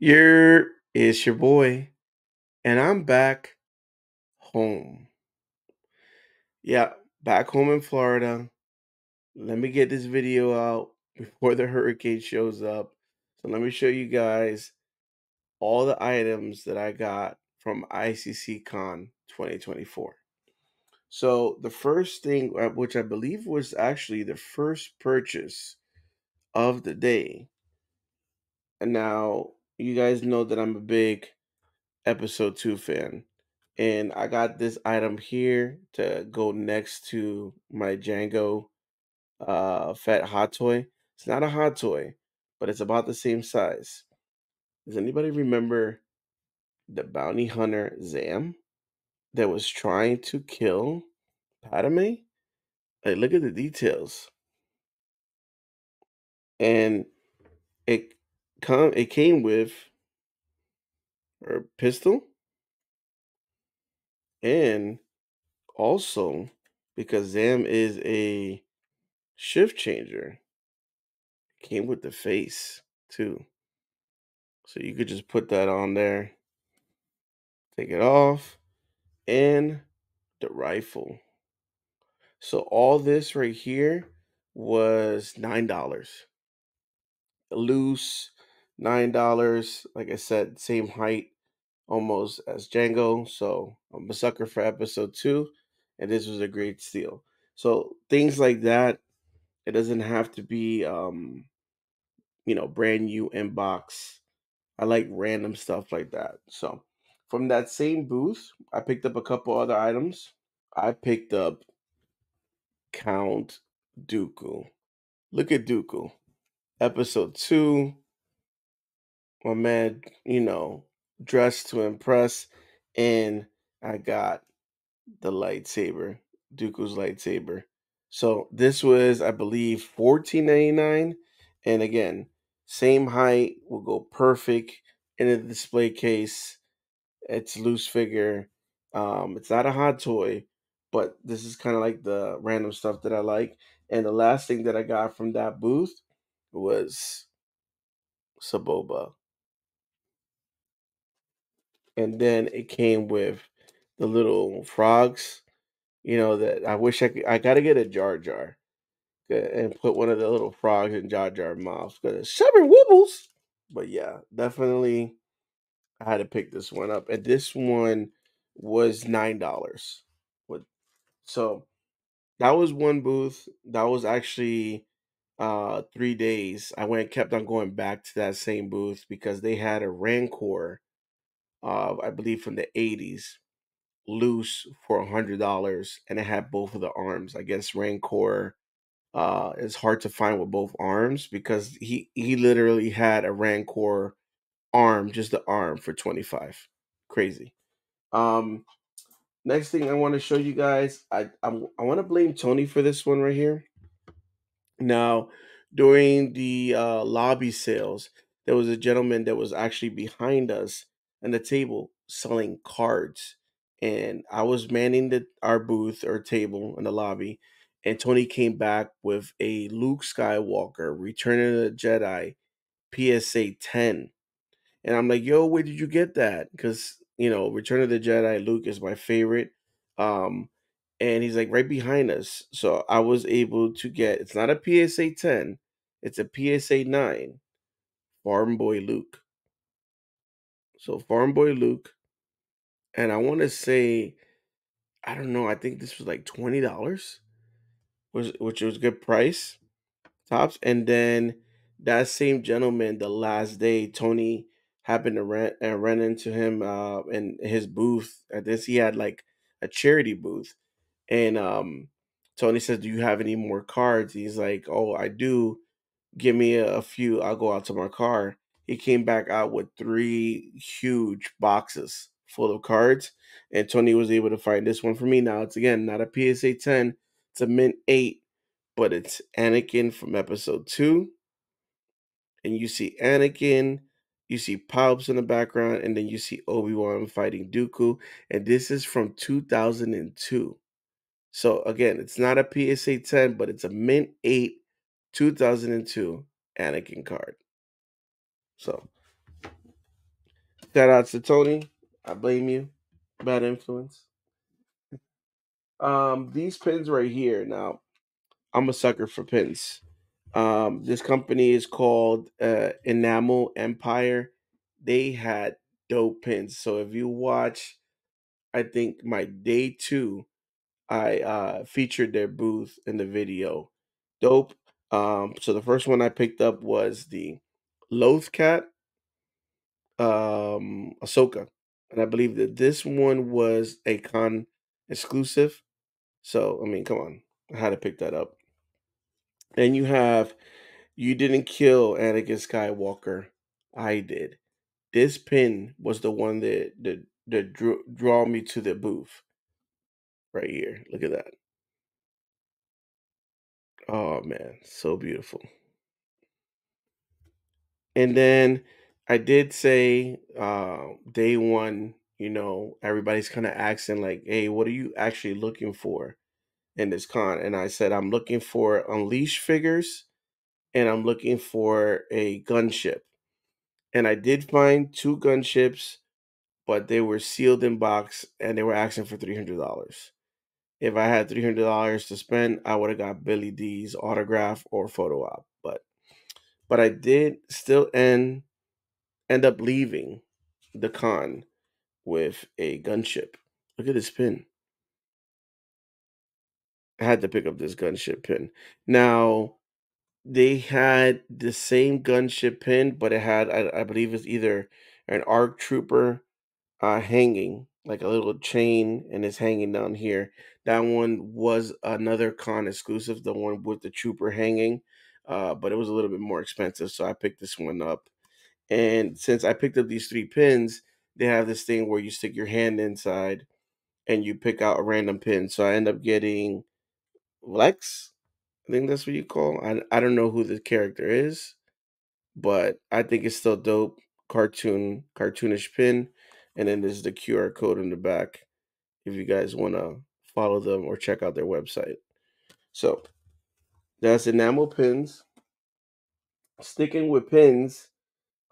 It's your boy, and I'm back home. Yeah, back home in Florida. Let me get this video out before the hurricane shows up. So let me show you guys all the items that I got from ICCCon 2024. So the first thing, which I believe was actually the first purchase of the day, and now you guys know that I'm a big episode 2 fan. And I got this item here to go next to my Django Fat Hot Toy. It's not a hot toy, but it's about the same size. Does anybody remember the bounty hunter Zam that was trying to kill Padme? Like, look at the details. And it it came with her pistol, and also because Zam is a shift changer, came with the face too. So you could just put that on there, take it off, and the rifle. So all this right here was $9. Loose, $9. Like I said, same height almost as Django. So I'm a sucker for episode 2, and this was a great steal. So things like that, it doesn't have to be brand new inbox. I like random stuff like that. So, from that same booth, I picked up a couple other items. I picked up Count Dooku. Look at Dooku. Episode 2, my man, dressed to impress. And I got the lightsaber, Dooku's lightsaber. So, this was, I believe, $14.99. And again, same height will go perfect in a display case. It's loose figure. It's not a hot toy, but this is kind of like the random stuff that I like. And the last thing that I got from that booth was Saboba. And then it came with the little frogs, that I wish I gotta get a Jar Jar and put one of the little frogs in Jar Jar mouth because seven wibbles. But yeah, definitely I had to pick this one up. And this one was $9. So that was one booth. That was actually 3 days. I went kept on going back to that same booth because they had a Rancor, I believe from the 80s, loose for $100, and it had both of the arms. I guess Rancor is hard to find with both arms because he literally had a Rancor arm, just the arm for 25. Crazy. Um Next thing I want to show you guys, I want to blame Tony for this one right here. Now, during the lobby sales, there was a gentleman that was actually behind us at the table selling cards, and I was manning our booth or table in the lobby, and Tony came back with a Luke Skywalker Return of the Jedi PSA 10. And I'm like, yo, where did you get that? Because, Return of the Jedi, Luke is my favorite. Um, and he's like right behind us. So I was able to get, it's not a PSA 10, it's a PSA 9, Farm Boy Luke. So Farm Boy Luke. And I want to say, I don't know, I think this was like $20, which was a good price. Tops. And then that same gentleman, the last day, Tony happened to run into him in his booth. I guess he had like a charity booth, and Tony says, "Do you have any more cards?" He's like, "Oh, I do. Give me a few. I'll go out to my car." He came back out with 3 huge boxes full of cards, and Tony was able to find this one for me. Now it's again not a PSA 10; it's a Mint 8, but it's Anakin from episode 2. And you see Anakin, you see Palps in the background, and then you see Obi-Wan fighting Dooku. And this is from 2002. So again, it's not a PSA 10, but it's a Mint 8 2002 Anakin card. So Shout out to Tony. I blame you. Bad influence. These pins right here. Now, I'm a sucker for pins. This company is called Enamel Empire. They had dope pins. So if you watch, I think my day two, I featured their booth in the video. Dope. So the first one I picked up was the Loath Cat, Ahsoka, and I believe that this one was a con exclusive. So I mean, come on, I had to pick that up. And you have You Didn't Kill Anakin Skywalker. I did. This pin was the one that draw me to the booth right here. Look at that. Oh man, so beautiful. And then I did say day one, everybody's kind of asking like, hey, what are you actually looking for in this con? And I said, I'm looking for Unleash figures and I'm looking for a gunship. And I did find two gunships, but they were sealed in box and they were asking for $300. If I had $300 to spend, I would have got Billy D's autograph or photo op. But I did still end up leaving the con with a gunship. Look at this pin. I had to pick up this gunship pin. Now, they had the same gunship pin, but it had, I believe it's either an ARC trooper hanging, like a little chain, and it's hanging down here. That one was another con exclusive, the one with the trooper hanging, but it was a little bit more expensive, so I picked this one up. And since I picked up these three pins, they have this thing where you stick your hand inside and you pick out a random pin. So I end up getting Lex. I think that's what you call. I don't know who the character is, but I think it's still dope. Cartoonish pin, and then there's the QR code in the back if you guys want to follow them or check out their website. So that's enamel pins. Sticking with pins,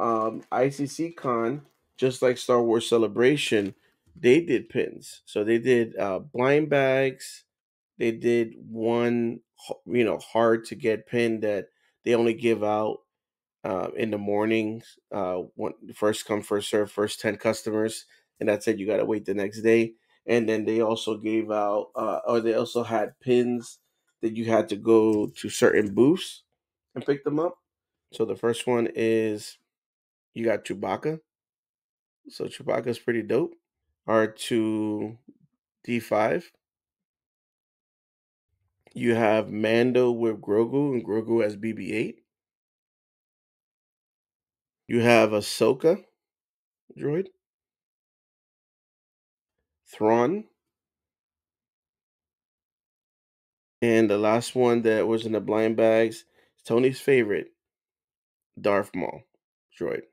ICCCon, just like Star Wars Celebration, they did pins. So they did blind bags. They did one, hard to get pin that they only give out in the mornings. First come, first serve, first 10 customers, and that's it. You gotta wait the next day. And then they also gave out, or they also had pins that you had to go to certain booths and pick them up. So the first one is you got Chewbacca. So Chewbacca's pretty dope. R2D5. You have Mando with Grogu, and Grogu as BB-8. You have Ahsoka droid, Thrawn, and the last one that was in the blind bags, Tony's favorite, Darth Maul droid.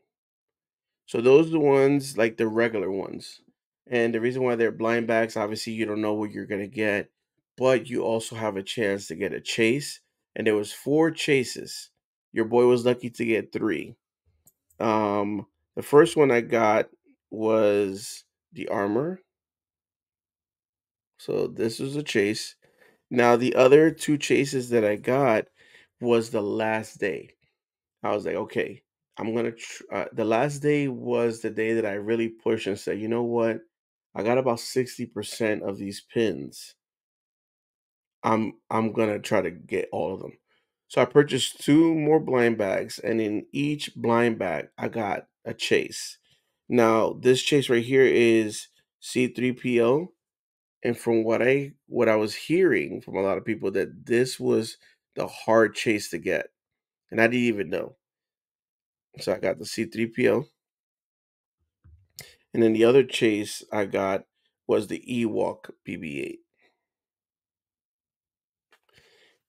So those are the ones like the regular ones. And the reason why they're blind bags, obviously you don't know what you're gonna get, but you also have a chance to get a chase. And there was four chases. Your boy was lucky to get three. The first one I got was the armor. So this was a chase. Now the other two chases that I got was the last day. I was like, okay, I'm gonna. The last day was the day that I really pushed and said, you know what? I got about 60% of these pins. I'm gonna try to get all of them. So I purchased two more blind bags, and in each blind bag, I got a chase. Now this chase right here is C3PO, and from what I was hearing from a lot of people that this was the hard chase to get, and I didn't even know. So I got the C3PO. And then the other chase I got was the Ewok BB-8.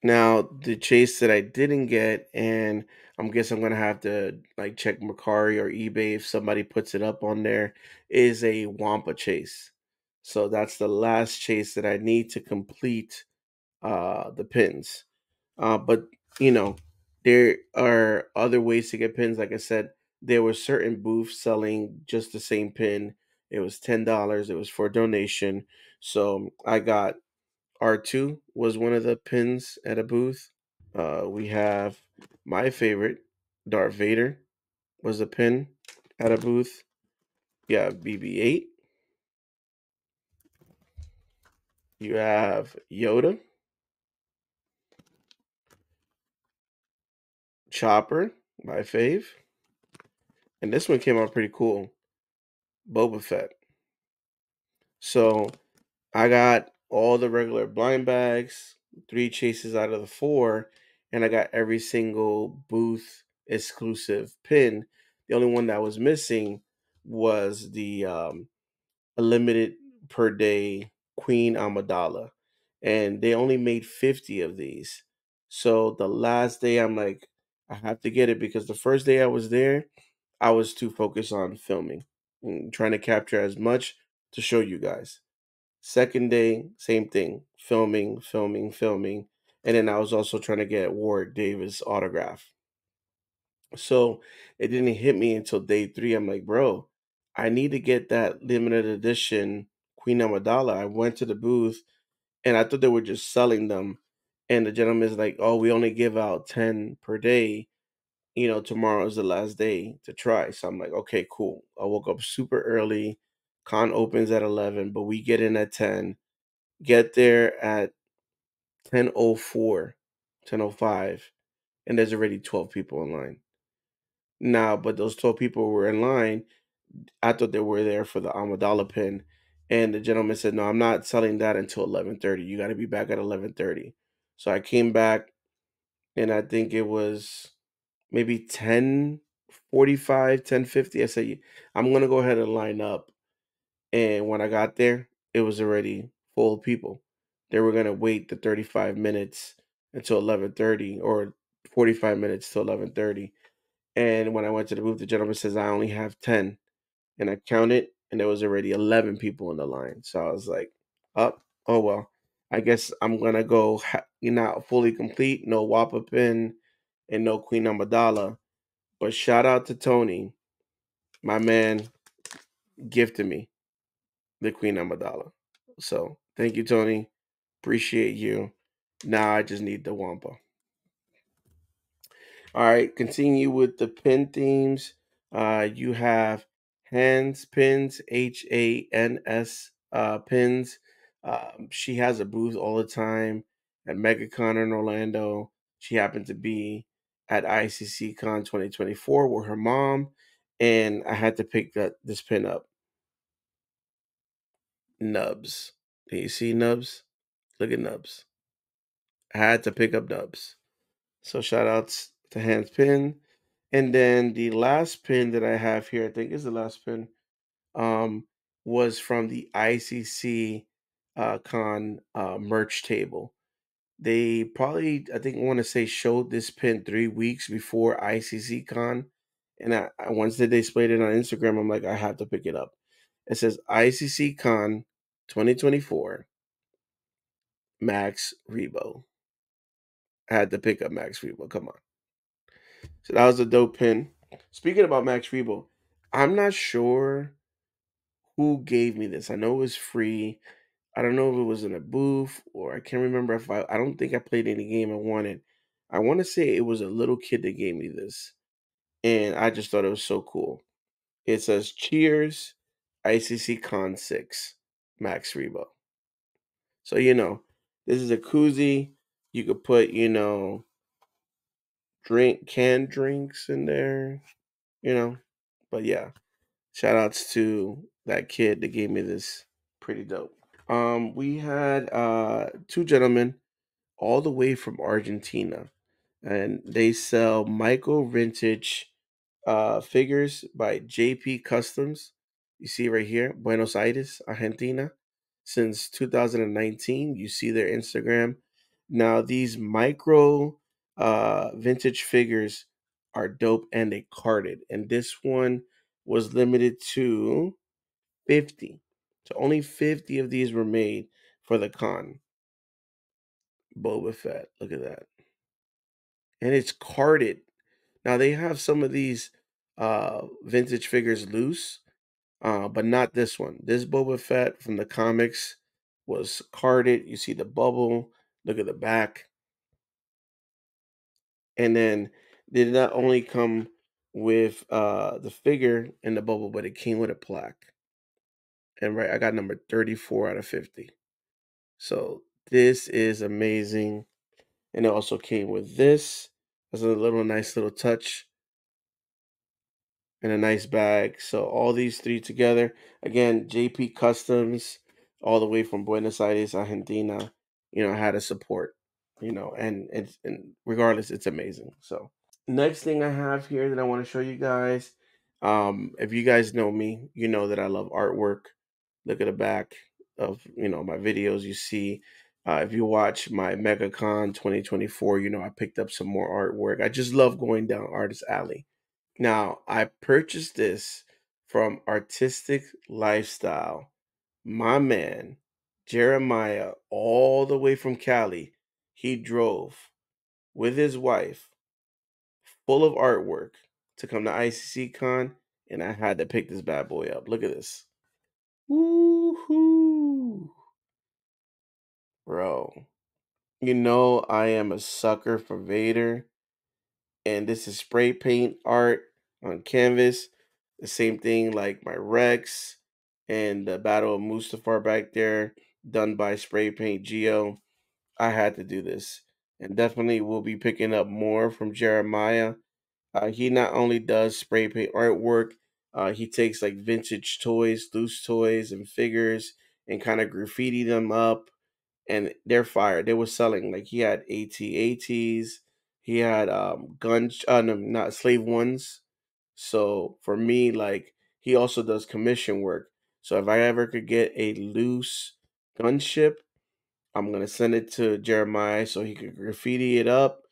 Now, the chase that I didn't get, and I'm guessing I'm gonna have to like check Mercari or eBay if somebody puts it up on there, is a Wampa chase. So that's the last chase that I need to complete the pins. But you know, there are other ways to get pins. Like I said, there were certain booths selling just the same pin. It was $10. It was for donation. So I got R2 was one of the pins at a booth. We have my favorite, Darth Vader was a pin at a booth. You have BB-8. You have Yoda, Chopper, my fave. And this one came out pretty cool, Boba Fett. So I got all the regular blind bags, 3 chases out of the 4, and I got every single booth exclusive pin. The only one that was missing was the a limited per day Queen Amidala, and they only made 50 of these. So the last day, I'm like, I have to get it because the first day I was there, I was too focused on filming and trying to capture as much to show you guys. Second day, same thing, filming, filming, filming, and then I was also trying to get Warwick Davis autograph. So it didn't hit me until day 3. I'm like, bro, I need to get that limited edition Queen Amidala. I went to the booth and I thought they were just selling them. And the gentleman's like, oh, we only give out 10 per day. Tomorrow is the last day to try. So I'm like, okay, cool. I woke up super early. Con opens at 11, but we get in at 10. Get there at 10:04, 10:05, and there's already 12 people in line. Now, but those 12 people were in line. I thought they were there for the Amidala pin, and the gentleman said, "No, I'm not selling that until 11:30. You got to be back at 11:30." So I came back, and I think it was maybe 10:45, 10:50. I said, "I'm gonna go ahead and line up." And when I got there, it was already full of people. They were gonna wait the 35 minutes until 11:30, or 45 minutes till 11:30. And when I went to the booth, the gentleman says, I only have 10. And I counted, and there was already 11 people in the line. So I was like, oh well. I guess I'm gonna go, not fully complete, no Wappa pin, and no Queen Amidala. But shout out to Tony, my man, gifted me the Queen Amidala. So thank you, Tony. Appreciate you. Now I just need the Wampa. All right, continue with the pin themes. You have hands pins, HANS pins. She has a booth all the time at MegaCon in Orlando. She happened to be at ICCCon 2024 with her mom, and I had to pick this pin up. Nubs. Can you see Nubs? Look at Nubs. I had to pick up Nubs. So shout outs to Hands Pin. And then the last pin that I have here, I think is the last pin, um, was from the ICC con merch table. They probably, I think, want to say, showed this pin 3 weeks before ICCCon, and once they displayed it on Instagram, I'm like, I have to pick it up. It says ICCCon 2024 Max Rebo. I had to pick up Max Rebo. Come on. So that was a dope pin. Speaking about Max Rebo, I'm not sure who gave me this. I know it was free. I don't know if it was in a booth, or I can't remember if I don't think I played any game I wanted. I want to say it was a little kid that gave me this. And I just thought it was so cool. It says Cheers ICCCon 6 Max Rebo. So this is a koozie. You could put, canned drinks in there, you know. But yeah. Shout outs to that kid that gave me this. Pretty dope. We had 2 gentlemen all the way from Argentina, and they sell micro vintage figures by JP Customs. You see right here, Buenos Aires, Argentina. Since 2019, you see their Instagram. Now these micro vintage figures are dope, and they carded. And this one was limited to 50. So only 50 of these were made for the con. Boba Fett. Look at that. And it's carded. Now they have some of these. vintage figures loose, but not this one. This Boba Fett from the comics was carded. You see the bubble. Look at the back. And then they did not only come with the figure and the bubble, but it came with a plaque. And right, I got number 34 out of 50. So this is amazing. And it also came with this as a little nice little touch and a nice bag. So all these three together, again, JP Customs, all the way from Buenos Aires, Argentina, had to support, and regardless, it's amazing. So next thing I have here that I want to show you guys, if you guys know me, you know that I love artwork. Look at the back of my videos. You see, if you watch my MegaCon 2024, I picked up some more artwork. I just love going down Artist Alley. Now, I purchased this from Artistic Lifestyle. My man, Jeremiah, all the way from Cali, he drove with his wife, full of artwork, to come to ICCCon, and I had to pick this bad boy up. Look at this. Woohoo! Bro, I am a sucker for Vader, and this is spray paint art on canvas. The same thing like my Rex and the Battle of Mustafar back there, done by Spray Paint Geo. I had to do this, and definitely will be picking up more from Jeremiah. He not only does spray paint artwork, he takes like vintage toys, loose toys, and figures, and kind of graffiti them up, and they're fire. They were selling like he had AT-ATs, he had guns, no, not slave ones. So for me, like he also does commission work. So if I ever could get a loose gunship, I'm gonna send it to Jeremiah so he could graffiti it up,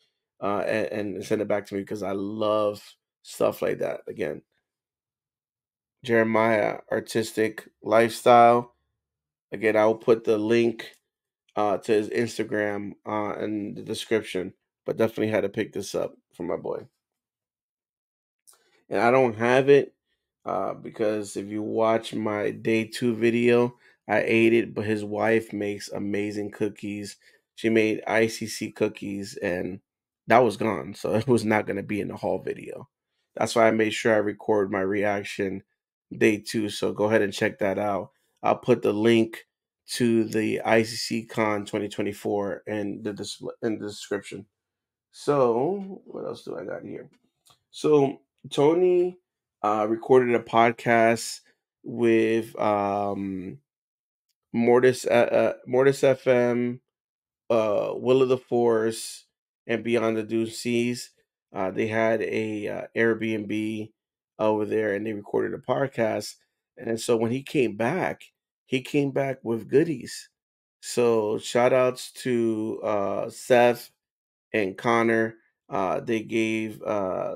and send it back to me because I love stuff like that. Again, Jeremiah Artistic Lifestyle. Again, I will put the link to his Instagram in the description. But definitely had to pick this up for my boy. And I don't have it because if you watch my day 2 video, I ate it, but his wife makes amazing cookies. She made ICC cookies, and that was gone, so it was not going to be in the haul video. That's why I made sure I record my reaction day 2, so go ahead and check that out. I'll put the link to the ICCCon 2024 in the description. So, what else do I got here? So Tony recorded a podcast with Mortis FM, Will of the Force, and Beyond the Dune Seas. They had a Airbnb over there, and they recorded a podcast. And so when he came back with goodies. So shout outs to Seth and Connor. They gave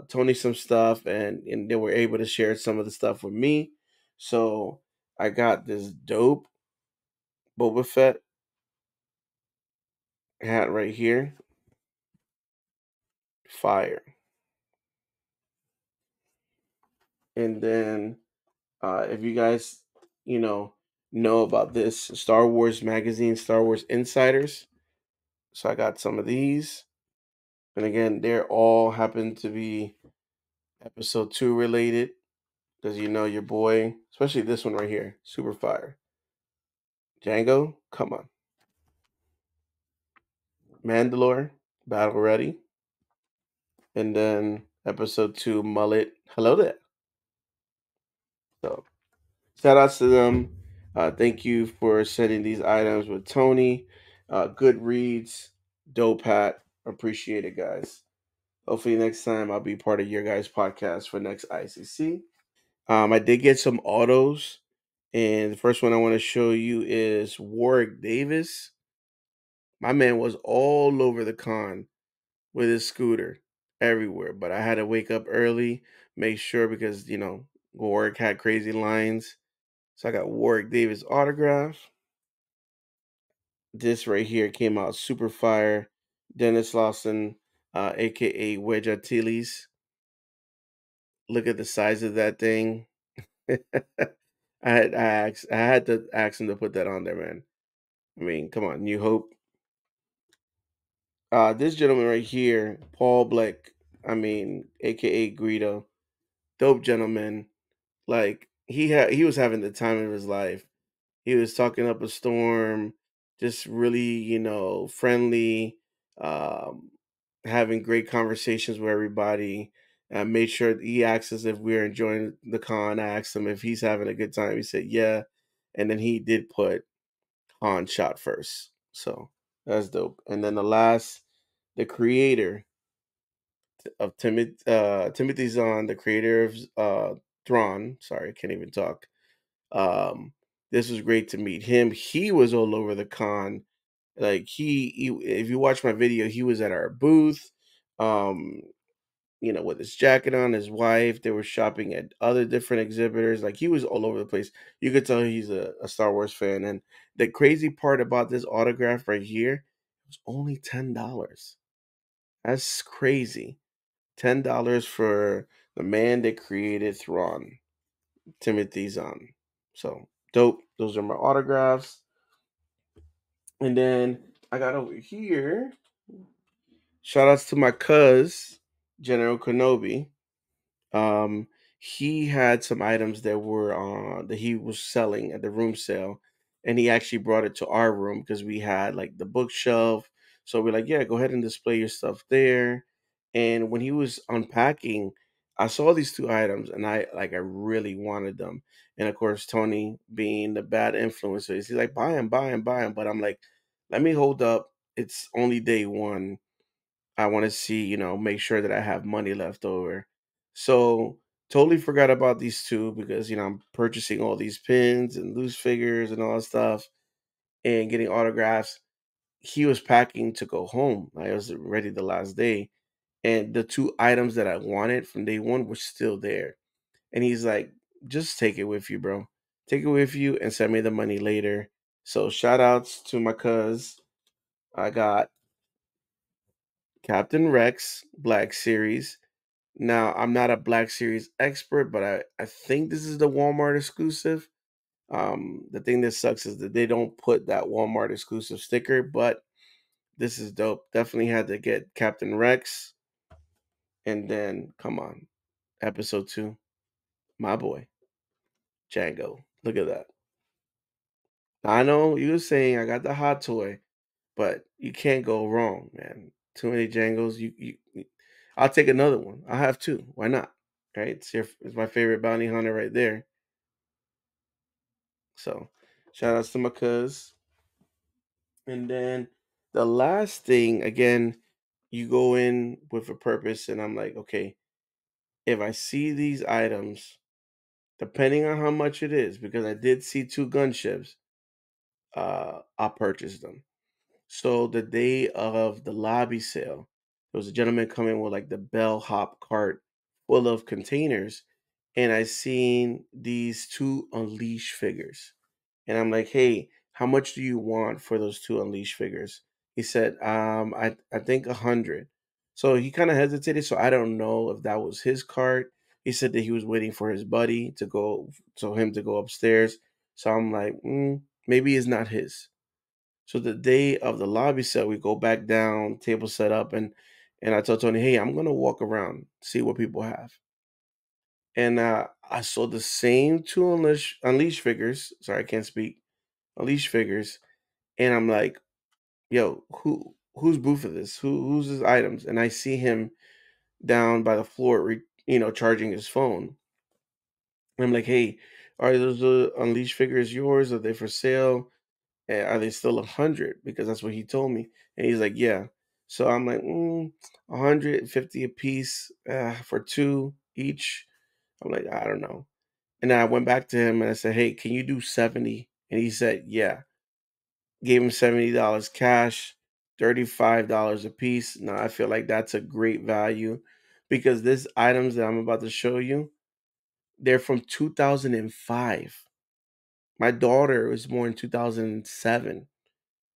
Tony some stuff, and they were able to share some of the stuff with me. So I got this dope Boba Fett hat right here. Fire. And then if you guys, you know about this Star Wars magazine, Star Wars Insiders. So I got some of these. And again, they're all happen to be episode 2 related. Because your boy, especially this one right here, super fire. Django, come on. Mandalore, battle ready. And then episode 2, Mullet, hello there. So shout outs to them. Thank you for sending these items with Tony. Good reads, dope hat. Appreciate it, guys. Hopefully next time I'll be part of your guys' podcast for next ICC. I did get some autos, and the first one I want to show you is Warwick Davis. My man was all over the con with his scooter everywhere, but I had to wake up early, make sure because Warwick had crazy lines. So I got Warwick Davis autograph. This right here came out super fire. Dennis Lawson, aka Wedge Antilles. look at the size of that thing. I had to ask him to put that on there, man. I mean, come on, New Hope. This gentleman right here, Paul Blake, I mean, aka Greedo, dope gentleman. Like he was having the time of his life. He was talking up a storm, just really, friendly, um, having great conversations with everybody. Made sure he asked us if we were enjoying the con. I asked him if he's having a good time. He said, yeah. And then he did put Han shot first. So that's dope. And then the creator of Timothy Zahn, the creator of Thrawn. Sorry, I can't even talk. Um, this was great to meet him. He was all over the con. Like if you watch my video, he was at our booth. Um, with his jacket on, his wife. They were shopping at other different exhibitors. Like he was all over the place. You could tell he's a Star Wars fan. And the crazy part about this autograph right here was only $10. That's crazy. $10 for the man that created Thrawn, Timothy Zahn. So dope. Those are my autographs. And then I got over here. Shout outs to my cuz, General Kenobi. Um, he had some items that were that he was selling at the room sale, and he actually brought it to our room because we had like the bookshelf. So we're like, yeah, go ahead and display your stuff there. And when he was unpacking, I saw these two items, and I really wanted them. And of course, Tony, being the bad influencer, he's like, buy them, buy them, buy them. But I'm like, let me hold up. It's only day one. I want to see, make sure that I have money left over. So totally forgot about these two because, I'm purchasing all these pins and loose figures and all that stuff and getting autographs. He was packing to go home. I was ready the last day. And the two items that I wanted from day one were still there. And he's like, just take it with you, bro. Take it with you and send me the money later. So shout outs to my cuz. I got Captain Rex Black Series. Now, I'm not a Black Series expert, but I think this is the Walmart exclusive. The thing that sucks is that they don't put that Walmart exclusive sticker, but this is dope. Definitely had to get Captain Rex. And then, come on, episode 2, my boy, Django. Look at that. I know you were saying I got the hot toy, but you can't go wrong, man. Too many Django's. I'll take another one. I have two. Why not? Right? It's my favorite bounty hunter right there. So, shout outs to my cuz. And then the last thing, again, you go in with a purpose, and I'm like, okay, if I see these items, depending on how much it is, because I did see two gunships, I'll purchase them. So the day of the lobby sale, there was a gentleman coming with like the bellhop cart full of containers, and I seen these two Unleash figures. And I'm like, hey, how much do you want for those two Unleash figures? He said, I think 100. So he kind of hesitated. So I don't know if that was his cart. He said that he was waiting for his buddy to go, so him to go upstairs. So I'm like, maybe it's not his. So the day of the lobby set, we go back down, table set up, and I told Tony, hey, I'm gonna walk around, see what people have. And I saw the same two Unleash figures. Sorry, I can't speak. Unleash figures, and I'm like, yo, whose booth is this? Who's his items? And I see him down by the floor, charging his phone. And I'm like, hey, are those Unleash figures yours? Are they for sale? Are they still 100? Because that's what he told me. And he's like, yeah. So I'm like, 150 a piece for two each. I'm like, I don't know. And then I went back to him and I said, hey, can you do 70? And he said, yeah. Gave him $70 cash, $35 a piece. Now I feel like that's a great value because these items that I'm about to show you, they're from 2005. My daughter was born in 2007.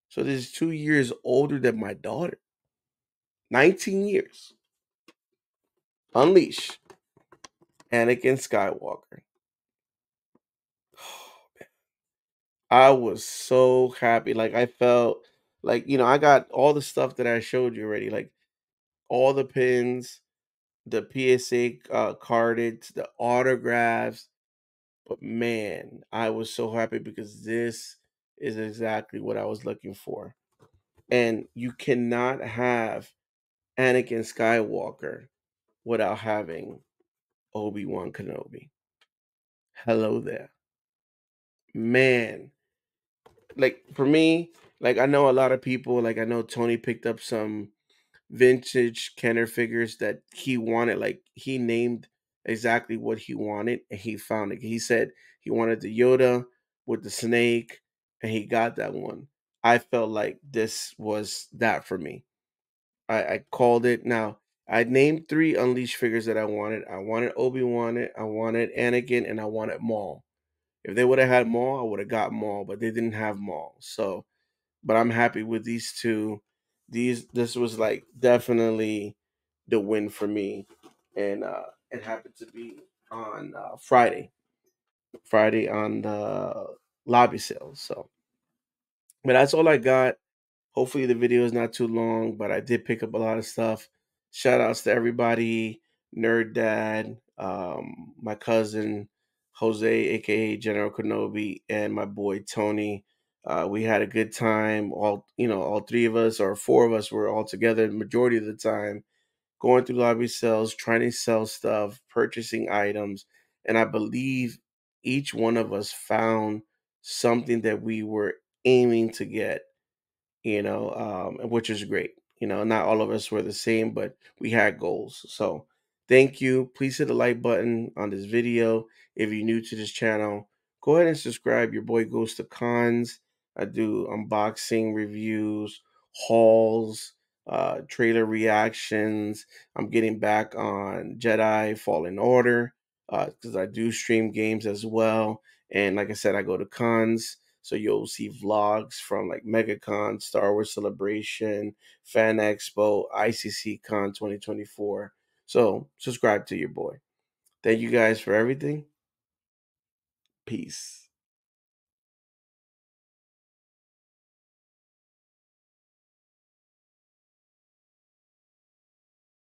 So this is 2 years older than my daughter. 19 years. Unleash. Anakin Skywalker. I was so happy. Like I felt like, I got all the stuff that I showed you already, like all the pins, the PSA cardage, the autographs. But man, I was so happy because this is exactly what I was looking for. And you cannot have Anakin Skywalker without having Obi-Wan Kenobi. Hello there. Man, like for me, like I know a lot of people, like I know Tony picked up some vintage Kenner figures that he wanted. Like he named exactly what he wanted and he found it. He said he wanted the Yoda with the snake and he got that one. I felt like this was that for me. I called it. Now I named three Unleashed figures that I wanted. I wanted Obi-Wan, I wanted Anakin, and I wanted Maul. If they would have had Maul, I would have got Maul, but they didn't have Maul. So, but I'm happy with these two. This was like definitely the win for me, and it happened to be on Friday. Friday on the lobby sale. So, but that's all I got. Hopefully the video is not too long, but I did pick up a lot of stuff. Shout outs to everybody, Nerd Dad, my cousin Jose, aka General Kenobi, and my boy Tony. We had a good time. All three of us or four of us were all together the majority of the time, going through lobby sales, trying to sell stuff, purchasing items, and I believe each one of us found something that we were aiming to get, which is great. Not all of us were the same, but we had goals. So thank you. Please hit the like button on this video. If you're new to this channel, go ahead and subscribe. Your boy goes to cons. I do unboxing reviews, hauls, trailer reactions. I'm getting back on Jedi Fallen Order because I do stream games as well. And like I said, I go to cons. So you'll see vlogs from like MegaCon, Star Wars Celebration, Fan Expo, ICCCon 2024. So subscribe to your boy. Thank you guys for everything. Peace.